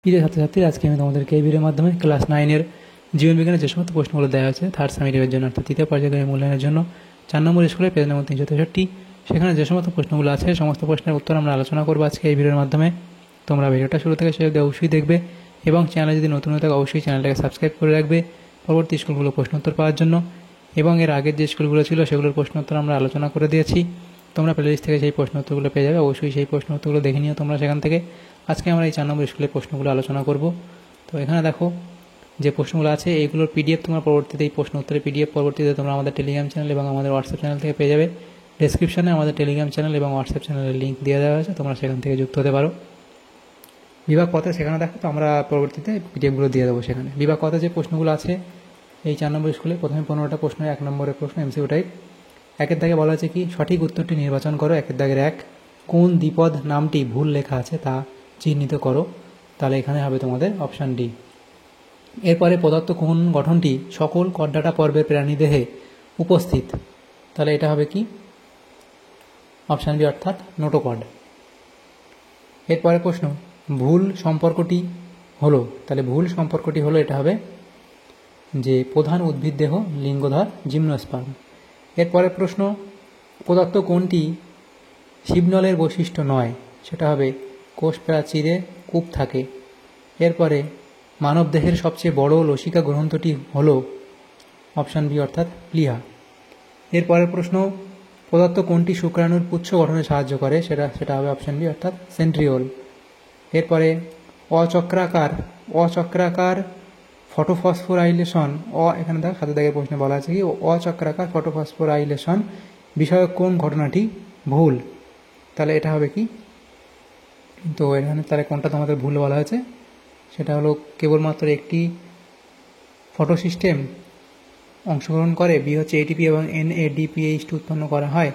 প্রিয় ছাত্রছাত্রীরা, আজকে আমি তোমাদেরকে এই ভিডিওর মাধ্যমে ক্লাস 9-এর জীবনবিজ্ঞানের যে সমস্ত প্রশ্নগুলো দেওয়া হয়েছে থার্ড সামেটিভের জন্য অর্থাৎ তৃতীয় পর্যায়ের মূল্যায়নের জন্য 4 নম্বর স্কুলের পেজ নম্বর 363, সেখানে যে সমস্ত প্রশ্নগুলো আছে সমস্ত প্রশ্নের উত্তর আমরা আলোচনা করবো আজকে এই ভিডিওর মাধ্যমে। তোমরা ভিডিওটা শুরু থেকে শেষ অবধি অবশ্যই দেখবে এবং চ্যানেলে যদি নতুন হয়ে থাকে অবশ্যই চ্যানেলটাকে সাবস্ক্রাইব করে রাখবে পরবর্তী স্কুলগুলো প্রশ্নোত্তর পাওয়ার জন্য। এবং এর আগের যে স্কুলগুলো ছিল সেগুলোর প্রশ্নোত্তর আমরা আলোচনা করে দিয়েছি, তোমরা প্লেলিস্ট থেকে সেই প্রশ্নোত্তরগুলো পেয়ে যাবে। অবশ্যই সেই প্রশ্নোত্তরগুলো দেখে নিও তোমরা সেখান থেকে। আজকে আমরা এই 4 নম্বর স্কুলের প্রশ্নগুলো আলোচনা করব। তো এখানে দেখো যে প্রশ্নগুলো আছে এইগুলোর পিডিএফ তোমরা পরবর্তীতে এই প্রশ্ন উত্তরের পিডিএফ পরবর্তীতে তোমরা আমাদের টেলিগ্রাম চ্যানেল এবং আমাদের হোয়াটসঅ্যাপ চ্যানেল থেকে পেয়ে যাবে। ডেসক্রিপশনে আমাদের টেলিগ্রাম চ্যানেল এবং হোয়াটসঅ্যাপ চ্যানেলের লিঙ্ক দিয়ে দেওয়া হয়েছে, তোমরা সেখান থেকে যুক্ত হতে পারো। বিভাগ কতে সেখানে দেখো, তো আমরা পরবর্তীতে পিডিএফগুলো দিয়ে দেবো সেখানে। বিভাগ কতে যে প্রশ্নগুলো আছে এই 4 নম্বর স্কুলে প্রথমে 15টা প্রশ্ন, 1 নম্বরের প্রশ্ন এমসিকিউ টাইপ। একের দাগে বলা আছে কি সঠিক উত্তরটি নির্বাচন করো। একের দাগের 1, কোন দ্বিপদ নামটি ভুল লেখা আছে তা চিহ্নিত করো। তাহলে এখানে হবে তোমাদের অপশান ডি। এরপরে পদার্থ কোন গঠনটি সকল কর্ডাটা পর্বের প্রাণীদেহে উপস্থিত, তাহলে এটা হবে কি অপশান বি অর্থাৎ নোটোকর্ড। এরপরে প্রশ্ন ভুল সম্পর্কটি হলো, তাহলে ভুল সম্পর্কটি হলো এটা হবে যে প্রধান উদ্ভিদ দেহ লিঙ্গধর জিমনোস্পার্ম। এরপরে প্রশ্ন পদার্থ কোনটি শিবনলের বৈশিষ্ট্য নয়, সেটা হবে কোষ প্রাচীরে কূপ থাকে। এরপরে মানবদেহের সবচেয়ে বড় লসিকা গ্রন্থটি হল অপশান বি অর্থাৎ প্লিহা। এরপরের প্রশ্ন পদার্থ কোনটি শুক্রাণুর পুচ্ছ গঠনে সাহায্য করে, সেটা হবে অপশান বি অর্থাৎ সেন্ট্রিওল। এরপরে অচক্রাকার ফটোফসফোরাইলেশন এখানে দেখো 7 দাগের প্রশ্নে বলা আছে কি অচক্রাকার ফটোফসফোরাইলেশন বিষয়ক কোন ঘটনাটি ভুল, তাহলে এটা হবে কি, তো এখানে তাহলে কোনটা তোমাদের ভুল বলা হয়েছে সেটা হলো কেবলমাত্র একটি ফটো সিস্টেম অংশগ্রহণ করে, বি হচ্ছে এটিপি এবং NADPH উৎপন্ন করা হয়,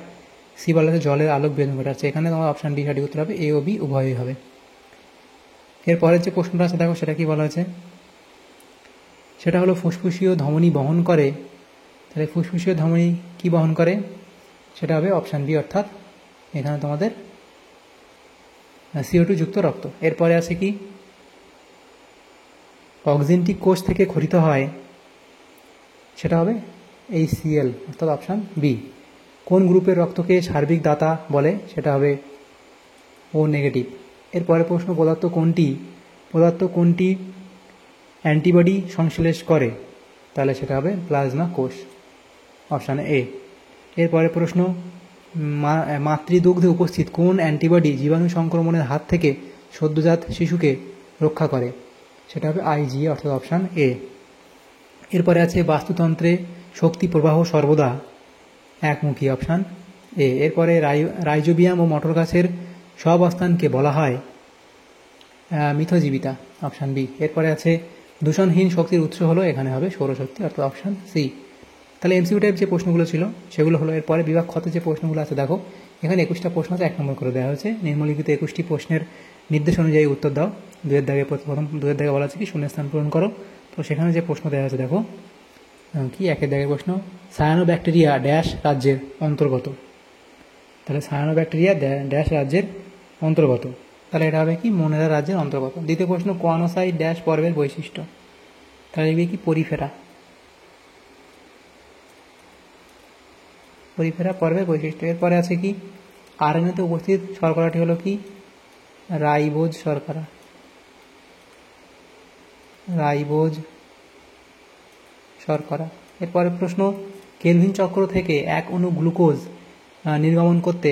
সি বলা হচ্ছে জলের আলোক বেদন ঘটাচ্ছে। এখানে তোমার অপশান ডি সঠিক উত্তর হবে, এ ও বি উভয়ই হবে। এরপরের যে প্রশ্নটা আছে দেখো সেটা কি বলা হয়েছে, সেটা হলো ফুসফুসীয় ধমনী বহন করে, তাহলে ফুসফুসীয় ধমনী কি বহন করে, সেটা হবে অপশান বি অর্থাৎ এখানে তোমাদের CO2 যুক্ত রক্ত। এরপরে আছে কি অক্সিজেনটি কোষ থেকে খরিত হয়, সেটা হবে HCl অর্থাৎ অপশান বি। কোন গ্রুপের রক্তকে সার্বিক দাতা বলে, সেটা হবে ও নেগেটিভ। এরপরে প্রশ্ন পদার্থ কোনটি অ্যান্টিবডি সংশ্লেষ করে, তাহলে সেটা হবে প্লাজমা কোষ, অপশান এ। এরপরে প্রশ্ন মাতৃদুগ্ধে উপস্থিত কোন অ্যান্টিবডি জীবাণু সংক্রমণের হাত থেকে সদ্যজাত শিশুকে রক্ষা করে, সেটা হবে IgA অর্থাৎ অপশান এ। এরপরে আছে বাস্তুতন্ত্রে শক্তি প্রবাহ সর্বদা একমুখী, অপশান এ। এরপরে রাইজোবিয়াম ও মটর গাছের সহাবস্থানকে বলা হয় মিথজীবিতা, অপশান বি। এরপরে আছে দূষণহীন শক্তির উৎস হলো, এখানে হবে সৌরশক্তি অর্থাৎ অপশান সি। তাহলে এমসিকিউ টাইপ যে প্রশ্নগুলো ছিল সেগুলো হলো। এরপরে বিভাগ ক্ষতে যে প্রশ্নগুলো আছে দেখো এখানে 21টা প্রশ্ন আছে, 1 নম্বর করে দেওয়া হয়েছে। নিম্নলিখিত 21টি প্রশ্নের নির্দেশ অনুযায়ী উত্তর দাও। প্রথম 2 দাগে বলা আছে কি শূন্যস্থান পূরণ করো। তো সেখানে যে প্রশ্ন দেওয়া আছে দেখো কি 1 দাগের প্রশ্ন সায়ানোব্যাকটেরিয়া ড্যাশ রাজ্যের অন্তর্গত, তাহলে সায়ানোব্যাকটেরিয়া ড্যাশ রাজ্যের অন্তর্গত, তাহলে এটা হবে কি মোনেরা রাজ্যের অন্তর্গত। দ্বিতীয় প্রশ্ন কোয়ানোসাইট ড্যাশ পর্বের বৈশিষ্ট্য, তাহলে এগুলি কি পরিফেরা পর্বের বৈশিষ্ট্য। এরপরে আছে কি RNA-তে উপস্থিত শর্করাটি হলো কি রাইবোজ শর্করা। এরপরে প্রশ্ন কেলভিন চক্র থেকে 1 অণু গ্লুকোজ নির্গমন করতে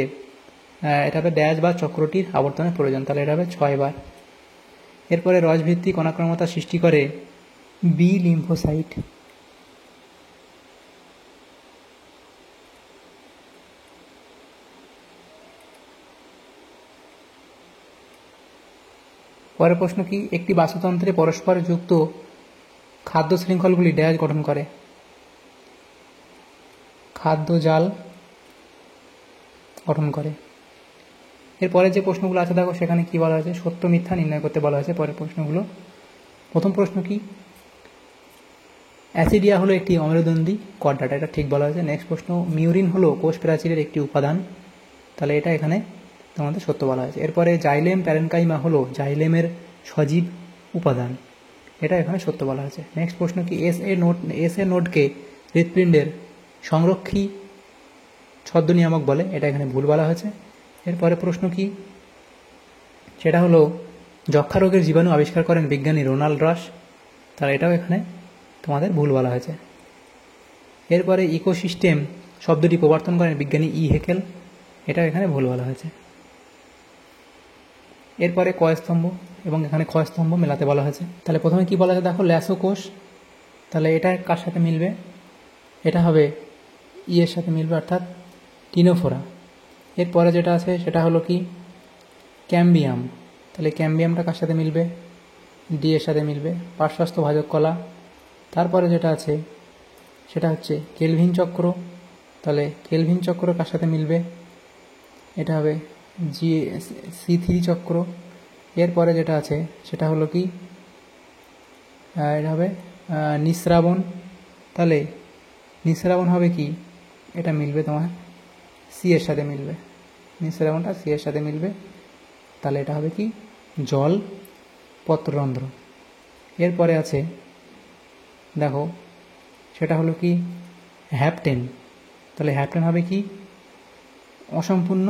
এটা হবে ড্যাশ বার চক্রটির আবর্তনের প্রয়োজন, তাহলে এটা হবে 6 বার। এরপরে রসভিত্তিক অনাক্রম্যতা সৃষ্টি করে বি লিম্ফোসাইট, পরের প্রশ্ন কি একটি বাস্তুতন্ত্রে পরস্পর যুক্ত খাদ্য শৃঙ্খলগুলি ড্যাশ গঠন করে, খাদ্য জাল গঠন করে। এরপরে যে প্রশ্নগুলো আছে দেখো সেখানে কি বলা হয়েছে সত্য মিথ্যা নির্ণয় করতে বলা হয়েছে পরের প্রশ্নগুলো। প্রথম প্রশ্ন কি অ্যাসিডিয়া হলো একটি অমেরুদণ্ডী কর্ডাটা, এটা ঠিক বলা হয়েছে। নেক্সট প্রশ্ন মিউরিন হলো কোষ প্রাচীরের একটি উপাদান, তাহলে এটা এখানে তোমাদের সত্য বলা হয়েছে। এরপরে জাইলেম প্যারেনকাইমা হলো জাইলেমের সজীব উপাদান। এটা এখানে সত্য বলা হয়েছে। নেক্সট প্রশ্ন কি, এস এ নোডকে হৃৎপিণ্ডের সংরক্ষী ছদ্মনিয়ামক বলে, এটা এখানে ভুল বলা হয়েছে। এরপরে প্রশ্ন কি, সেটা হলো যক্ষা রোগের জীবাণু আবিষ্কার করেন বিজ্ঞানী রোনাল্ড রস, তাহলে এটাও এখানে তোমাদের ভুল বলা হয়েছে। এরপরে ইকোসিস্টেম শব্দটি প্রবর্তন করেন বিজ্ঞানী ই হেকেল, এটাও এখানে ভুল বলা হয়েছে। এরপরে কয়স্তম্ভ এবং এখানে ক্ষয়স্তম্ভ মেলাতে বলা হয়েছে। তাহলে প্রথমে কি বলা হয়েছে দেখো, ল্যাসোকোষ, তাহলে এটা কার সাথে মিলবে, এটা হবে ই এর সাথে মিলবে অর্থাৎ টিনোফোরা। এরপরে যেটা আছে সেটা হলো কি ক্যাম্বিয়াম, তাহলে ক্যাম্বিয়ামটা কার সাথে মিলবে, ডি এর সাথে মিলবে, পার্শ্বস্থ ভাজক কলা। তারপরে যেটা আছে সেটা হচ্ছে কেলভিন চক্র, তাহলে কেলভিন চক্র কার সাথে মিলবে, এটা হবে C3 চক্র। এরপরে যেটা আছে সেটা হলো কি এটা হবে নিঃস্রাবণ, তাহলে নিঃস্রাবণ হবে কি, এটা মিলবে তোমার সি এর সাথে মিলবে, নিঃস্রাবণটা সি এর সাথে মিলবে, তাহলে এটা হবে কি জল পত্ররন্ধ্র। এরপরে আছে দেখো সেটা হলো কি হ্যাপটেন, তাহলে হ্যাপটেন হবে কি অসম্পূর্ণ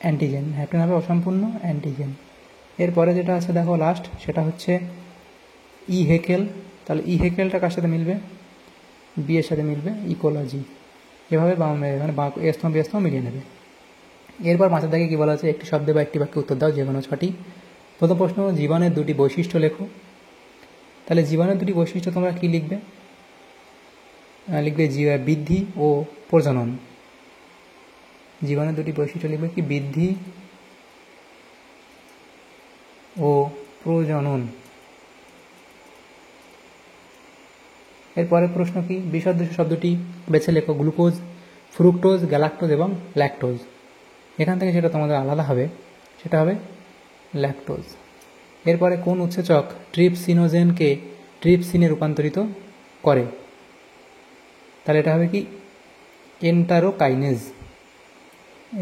অ্যান্টিজেন, হ্যাপটেন হবে অসম্পূর্ণ অ্যান্টিজেন। এরপরে যেটা আছে দেখো লাস্ট, সেটা হচ্ছে ই হেকেল, তাহলে ই হেকেলটা কার সাথে মিলবে, বি এর সাথে মিলবে, ইকোলজি। এভাবে মানে স্তম্ভ স্তম্ভ মিলিয়ে নেবে। এরপর মাথার দাগে কী বলা আছে, একটি শব্দে বা একটি বাক্যে উত্তর দাও, যে কোনো ছটি। প্রথম প্রশ্ন, জীবনের দুটি বৈশিষ্ট্য লেখো। তাহলে জীবনের দুটি বৈশিষ্ট্য তোমরা কি লিখবে, লিখবে বৃদ্ধি ও প্রজনন। জীবনের দুটি বৈশিষ্ট্য লিখবে কি বৃদ্ধি ও প্রজনন। এরপরে প্রশ্ন কি, বিসদৃশ শব্দটি বেছে লেখো, গ্লুকোজ, ফ্রুক্টোজ, গ্যালাক্টোজ এবং ল্যাকটোজ। এখান থেকে সেটা তোমাদের আলাদা হবে, সেটা হবে ল্যাকটোজ। এরপরে কোন উৎসেচক ট্রিপসিনোজেনকে ট্রিপসিনে রূপান্তরিত করে, তাহলে এটা হবে কি এন্টারোকাইনেজ।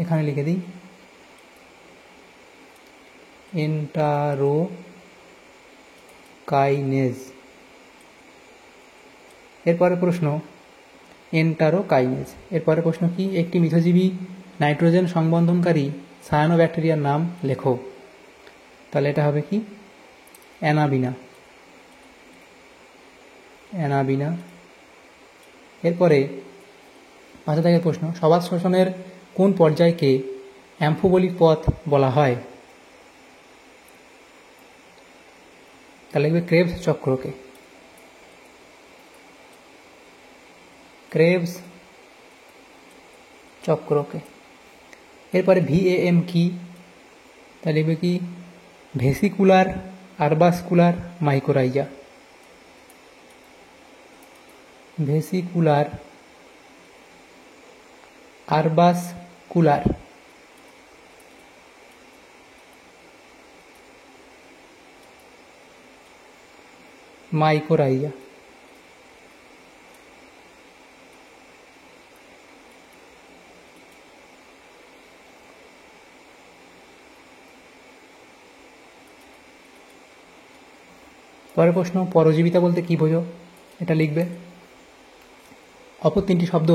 এখানে লিখে দিই এন্টারোকাইনেজ। এরপরে প্রশ্ন এন্টারোকাইনেজ। এরপরে প্রশ্ন কি, একটি মিথজীবী নাইট্রোজেন সংবন্ধনকারী সায়ানোব্যাকটেরিয়ার নাম লেখো, তাহলে এটা হবে কি অ্যানাবিনা, অ্যানাবিনা। এরপরে 5 দাগের প্রশ্ন, সবাত শ্বসনের কোন পর্যায়কে অ্যাম্ফোবলিক পথ বলা হয়, তাহলে লিখবে ক্রেবস চক্রকে, ক্রেবস চক্রকে। এরপরে VAM কি, তাহলে লিখবে কি ভেসিকুলার আরবাসকুলার মাইকোরাইজা, ভেসিকুলার আরবাসকুলার। মাইকোরাইজা। পরের প্রশ্ন, পরজীবিতা বলতে কি বোঝো, এটা লিখবে। অপর 3টি শব্দ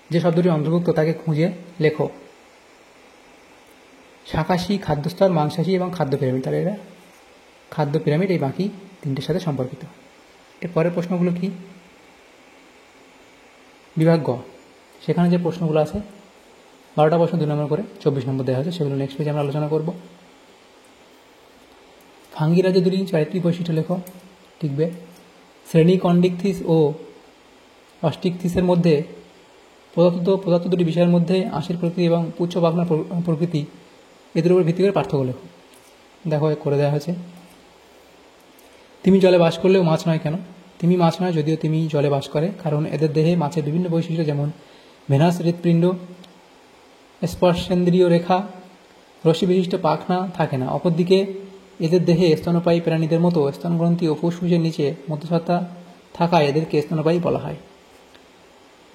যে শব্দটি অন্তর্ভুক্ত তাকে খুঁজে লেখো, শাকাশী, খাদ্যস্তর, মাংসাশী এবং খাদ্য পিরামিড। তাহলে এরা খাদ্য পিরামিড, এই বাকি 3টির সাথে সম্পর্কিত। এর পরের প্রশ্নগুলো কি, বিভাগ গ, সেখানে যে প্রশ্নগুলো আছে 12টা প্রশ্ন 2 নম্বর করে 24 নম্বর দেওয়া হয়েছে, সেগুলো নেক্সট পেজে আমরা আলোচনা করব। ফাঙ্গিরাজের দুটি চারিত্রিক বৈশিষ্ট্য লেখো, লিখবে শ্রেণী কন্ডিকথিস ও অস্টিকথিসের মধ্যে পদার্থ দুটি বিষয়ের মধ্যে আঁশের প্রকৃতি এবং পুচ্ছ পাখনার প্রকৃতি, এদের উপর ভিত্তি করে পার্থক্য লেখো। দেখো করে দেওয়া হয়েছে। তিমি জলে বাস করলেও মাছ নয় কেন, তিমি মাছ নয় যদিও তিমি জলে বাস করে, কারণ এদের দেহে মাছের বিভিন্ন বৈশিষ্ট্য যেমন ভেনাস হৃৎপিণ্ড, স্পর্শেন্দ্রীয় রেখা, রশ্মি বিশিষ্ট পাখনা থাকে না। অপরদিকে এদের দেহে স্তন্যপায়ী প্রাণীদের মতো স্তনগ্রন্থি ও ফুসফুসের নিচে মধ্যচ্ছতা থাকায় এদেরকে স্তন্যপায়ী বলা হয়।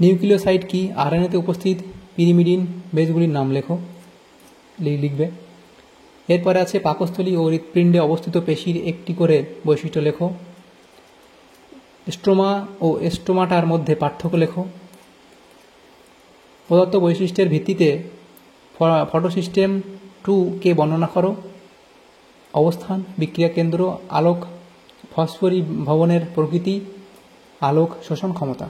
নিউক্লিওসাইড কি, আরএনএতে উপস্থিত পিরিমিডিন বেসগুলির নাম লেখো, লিখবে। এরপরে আছে পাকস্থলী ও হৃৎপিণ্ডে অবস্থিত পেশির একটি করে বৈশিষ্ট্য লেখো। স্ট্রোমা ও স্টোমাটার মধ্যে পার্থক্য লেখো। প্রদত্ত বৈশিষ্ট্যের ভিত্তিতে ফটোসিস্টেম 2 কে বর্ণনা করো। অবস্থান, বিক্রিয়া কেন্দ্র, আলোক ফসফরি ভবনের প্রকৃতি, আলোক শোষণ ক্ষমতা।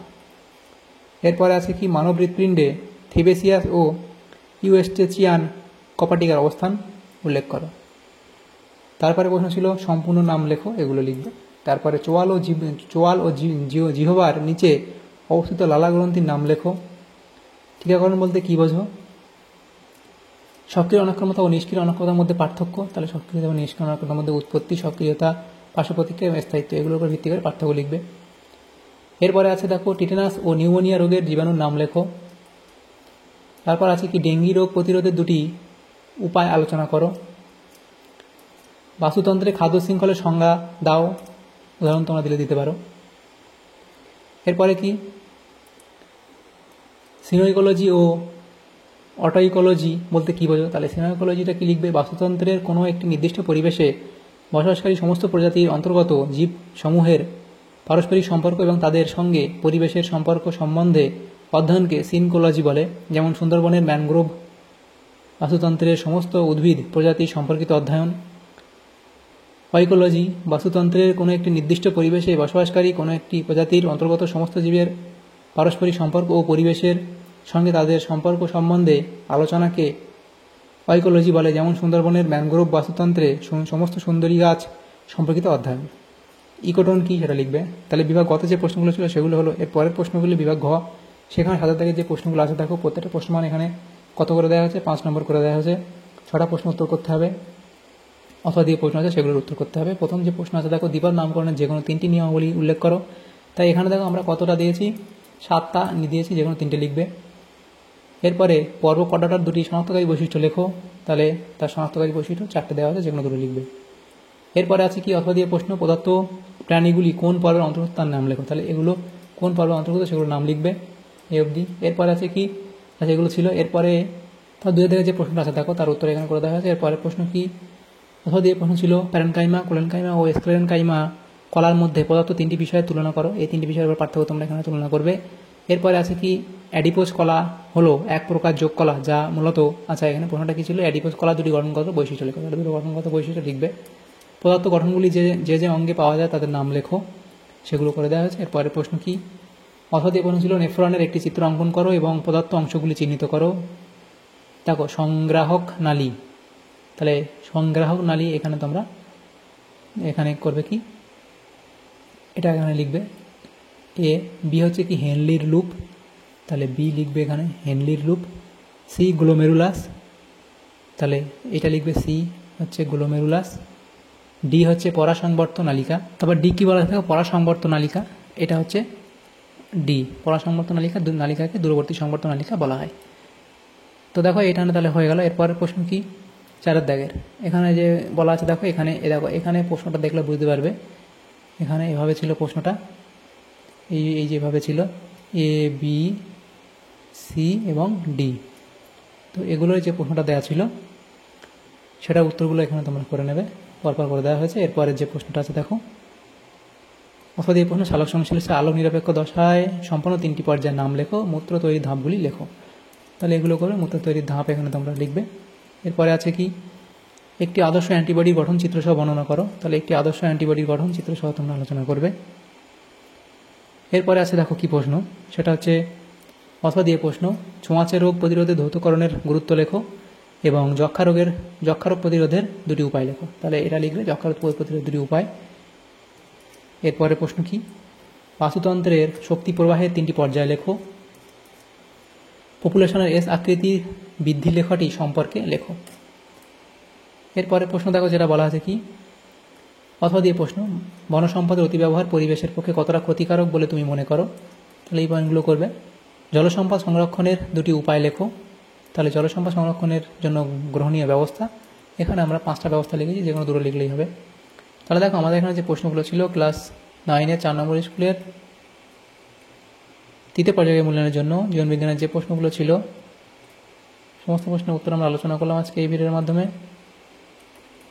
এরপরে আছে কি মানব হৃৎপিণ্ডে থিবেসিয়াস ও ইউস্টেচিয়ান কপাটিকার অবস্থান উল্লেখ করো। তারপরে প্রশ্ন ছিল সম্পূর্ণ নাম লেখো, এগুলো লিখবে। তারপরে চোয়াল ও জিহ্বার নিচে অবস্থিত লালা গ্রন্থির নাম লেখো। টিকাকরণ বলতে কী বোঝো? সক্রিয় অনাক্রমতা ও নিষ্ক্রিয় অনাক্রমতার মধ্যে পার্থক্য, তাহলে সক্রিয়তা ও নিষ্ক্রিয় অনাক্রমতার মধ্যে উৎপত্তি, সক্রিয়তা, পার্শ্বপ্রতিক্রিয়া এবং স্থায়িত্ব, এগুলোর উপর ভিত্তি করে পার্থক্য লিখবে। এরপরে আছে দেখো টিটেনাস ও নিউমোনিয়া রোগের জীবাণুর নাম লেখো। তারপর আছে কি ডেঙ্গি রোগ প্রতিরোধের দুটি উপায় আলোচনা করো। বাস্তুতন্ত্রে খাদ্য শৃঙ্খলের সংজ্ঞা দাও, উদাহরণ তোমরা দিতে পারো। এরপরে কি সিনোইকোলজি ও অটোইকোলজি বলতে কী বোঝো? তাহলে সিনোইকোলজিটা কি লিখবে? বাস্তুতন্ত্রের কোনো একটি নির্দিষ্ট পরিবেশে বসবাসকারী সমস্ত প্রজাতির অন্তর্গত জীব সমূহের পারস্পরিক সম্পর্ক এবং তাদের সঙ্গে পরিবেশের সম্পর্ক সম্বন্ধে অধ্যয়নকে সিনকোলজি বলে। যেমন সুন্দরবনের ম্যানগ্রোভ বাস্তুতন্ত্রের সমস্ত উদ্ভিদ প্রজাতি সম্পর্কিত অধ্যয়ন। অইকোলজি বাস্তুতন্ত্রের কোনো একটি নির্দিষ্ট পরিবেশে বসবাসকারী কোনো একটি প্রজাতির অন্তর্গত সমস্ত জীবের পারস্পরিক সম্পর্ক ও পরিবেশের সঙ্গে তাদের সম্পর্ক সম্বন্ধে আলোচনাকে অইকোলজি বলে। যেমন সুন্দরবনের ম্যানগ্রোভ বাস্তুতন্ত্রে সমস্ত সুন্দরী গাছ সম্পর্কিত অধ্যয়ন। ইকোটোন কি সেটা লিখবে। তাহলে বিভাগ গত যে প্রশ্নগুলো ছিল সেগুলো হলো। এর পরের প্রশ্নগুলি বিভাগ ঘ, সেখানে 7 থেকে যে প্রশ্নগুলো আছে দেখো প্রত্যেকটা প্রশ্ন মান এখানে কত করে দেওয়া হয়েছে, 5 নম্বর করে দেওয়া হয়েছে। 6টা প্রশ্ন উত্তর করতে হবে, অথবা দিয়ে প্রশ্ন আছে সেগুলোর উত্তর করতে হবে। প্রথম যে প্রশ্ন আছে দেখো দ্বিপদ নামকরণের যে কোনো 3টি নিয়মাবলী উল্লেখ করো। তাই এখানে দেখো আমরা কতটা দিয়েছি, 7টা দিয়েছি, যে কোনো 3টে লিখবে। এরপরে পর্ব কটাটার 2টি শনাক্তকারী বৈশিষ্ট্য লেখো। তাহলে তার শনাক্তকারী বৈশিষ্ট্য 4টে দেওয়া আছে, যে কোনো 2 লিখবে। এরপরে আছে কি অথবা দিয়ে প্রশ্ন প্রদত্ত প্রাণীগুলি কোন পর্বের অন্তর্গত তার নাম লেখো। তাহলে এগুলো কোন পর্বের অন্তর্গত সেগুলোর নাম লিখবে এই অবধি। এরপরে আছে কি, আচ্ছা এগুলো ছিল। এরপরে তার 2 থেকে যে প্রশ্নটা আছে দেখো তার উত্তর এখানে করে দেওয়া হয়েছে। এরপরে প্রশ্ন কি অথবা দিয়ে প্রশ্ন ছিল প্যারেনকাইমা, কোলেনকাইমা ও স্ক্লেরেনকাইমা কলার মধ্যে প্রদত্ত 3টি বিষয়ের তুলনা করো। এই 3টি বিষয়ের উপর পার্থক্য তোমরা এখানে তুলনা করবে। এরপরে আছে কি অ্যাডিপোজ কলা হলো এক প্রকার যোগ কলা যা মূলত, আচ্ছা এখানে প্রশ্নটা কি ছিল, অ্যাডিপোজ কলা 2টি গঠনগত বৈশিষ্ট্য লেখো। তাহলে 2টি গঠনগত বৈশিষ্ট্য লিখবে। পদার্থ গঠনগুলি যে অঙ্গে পাওয়া যায় তাদের নাম লেখো, সেগুলো করে দেওয়া হয়েছে। এরপরে প্রশ্ন কি অথবা দিয়ে প্রশ্ন ছিল নেফ্রনের একটি চিত্র অঙ্কন করো এবং পদার্থ অংশগুলি চিহ্নিত করো। দেখো সংগ্রাহক নালী, তাহলে সংগ্রাহক নালী এখানে তোমরা এখানে করবে কি, এটা এখানে লিখবে এ। বি হচ্ছে কি হেনলির লুপ, তাহলে বি লিখবে এখানে হেনলির লুপ। সি গ্লোমেরুলাস, তাহলে এটা লিখবে সি হচ্ছে গ্লোমেরুলাস। ডি হচ্ছে পরাসংবর্ত নালিকা। তারপর ডি কি বলা থাকে, পরাসংবর্ত নালিকা, এটা হচ্ছে ডি পরাসংবর্ত নালিকা। নালিকাকে দূরবর্তী সংবর্ত নালিকা বলা হয়। তো দেখো এখানে তাহলে হয়ে গেল। এরপরের প্রশ্ন কি 4 দাগের, এখানে যে বলা আছে দেখো এখানে দেখো এখানে প্রশ্নটা দেখলে বুঝতে পারবে। এখানে এভাবে ছিল প্রশ্নটা, এই যেভাবে ছিল এ বি সি এবং ডি। তো এগুলোর যে প্রশ্নটা দেওয়া ছিল সেটা উত্তরগুলো এখানে তোমরা করে নেবে, পরপর করে দেওয়া হয়েছে। এরপরে যে প্রশ্নটা আছে দেখো অথবা এই প্রশ্ন সালোক সংশ্লেষে আলোক নিরপেক্ষ দশায় সম্পন্ন 3টি পর্যায়ের নাম লেখো, মূত্র তৈরির ধাপগুলি লেখো। তাহলে এগুলো করে মূত্র তৈরির ধাপ এখানে তোমরা লিখবে। এরপরে আছে কি একটি আদর্শ অ্যান্টিবডির গঠন চিত্রসহ বর্ণনা করো। তাহলে একটি আদর্শ অ্যান্টিবডির গঠন চিত্রসহ তোমরা আলোচনা করবে। এরপরে আছে দেখো কি প্রশ্ন, সেটা হচ্ছে অথবা দিয়ে প্রশ্ন ছোঁয়াচে রোগ প্রতিরোধে ধৌতকরণের গুরুত্ব লেখো এবং যক্ষা রোগ প্রতিরোধের 2টি উপায় লেখো। তাহলে এটা লিখবে যক্ষা রোগ প্রতিরোধের 2টি উপায়। এরপরে প্রশ্ন কি বাস্তুতন্ত্রের শক্তি প্রবাহের 3টি পর্যায় লেখো। পপুলেশনের এস আকৃতির বৃদ্ধি লেখাটি সম্পর্কে লেখো। এরপরে প্রশ্ন দেখো যেটা বলা আছে কি অথবা দিয়ে প্রশ্ন বনসম্পদের অতিব্যবহার পরিবেশের পক্ষে কতটা ক্ষতিকারক বলে তুমি মনে করো। তাহলে এই পয়েন্টগুলো করবে। জলসম্পদ সংরক্ষণের 2টি উপায় লেখো। তাহলে জলসম্পদ সংরক্ষণের জন্য গ্রহণীয় ব্যবস্থা, এখানে আমরা 5টা ব্যবস্থা লিখেছি, যে কোনো 2টো লিখলেই হবে। তাহলে দেখো আমাদের এখানে যে প্রশ্নগুলো ছিল ক্লাস 9-এর 4 নম্বর স্কুলের 3য় পর্যায়ের মূল্যায়নের জন্য জীবনবিজ্ঞানের যে প্রশ্নগুলো ছিল সমস্ত প্রশ্নের উত্তর আমরা আলোচনা করলাম আজকে এই ভিডিওর মাধ্যমে।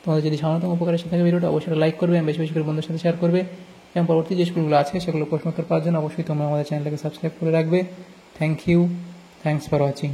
তোমাদের যদি সামান্যতম উপকার এসে থাকে ভিডিওটা অবশ্যই লাইক করবে এবং বেশি বেশি করে বন্ধুদের সাথে শেয়ার করবে এবং পরবর্তী যে স্কুলগুলো আছে সেগুলো প্রশ্নোত্তর পাওয়ার জন্য অবশ্যই তোমরা আমাদের চ্যানেলটাকে সাবস্ক্রাইব করে রাখবে। Thank you, thanks for watching.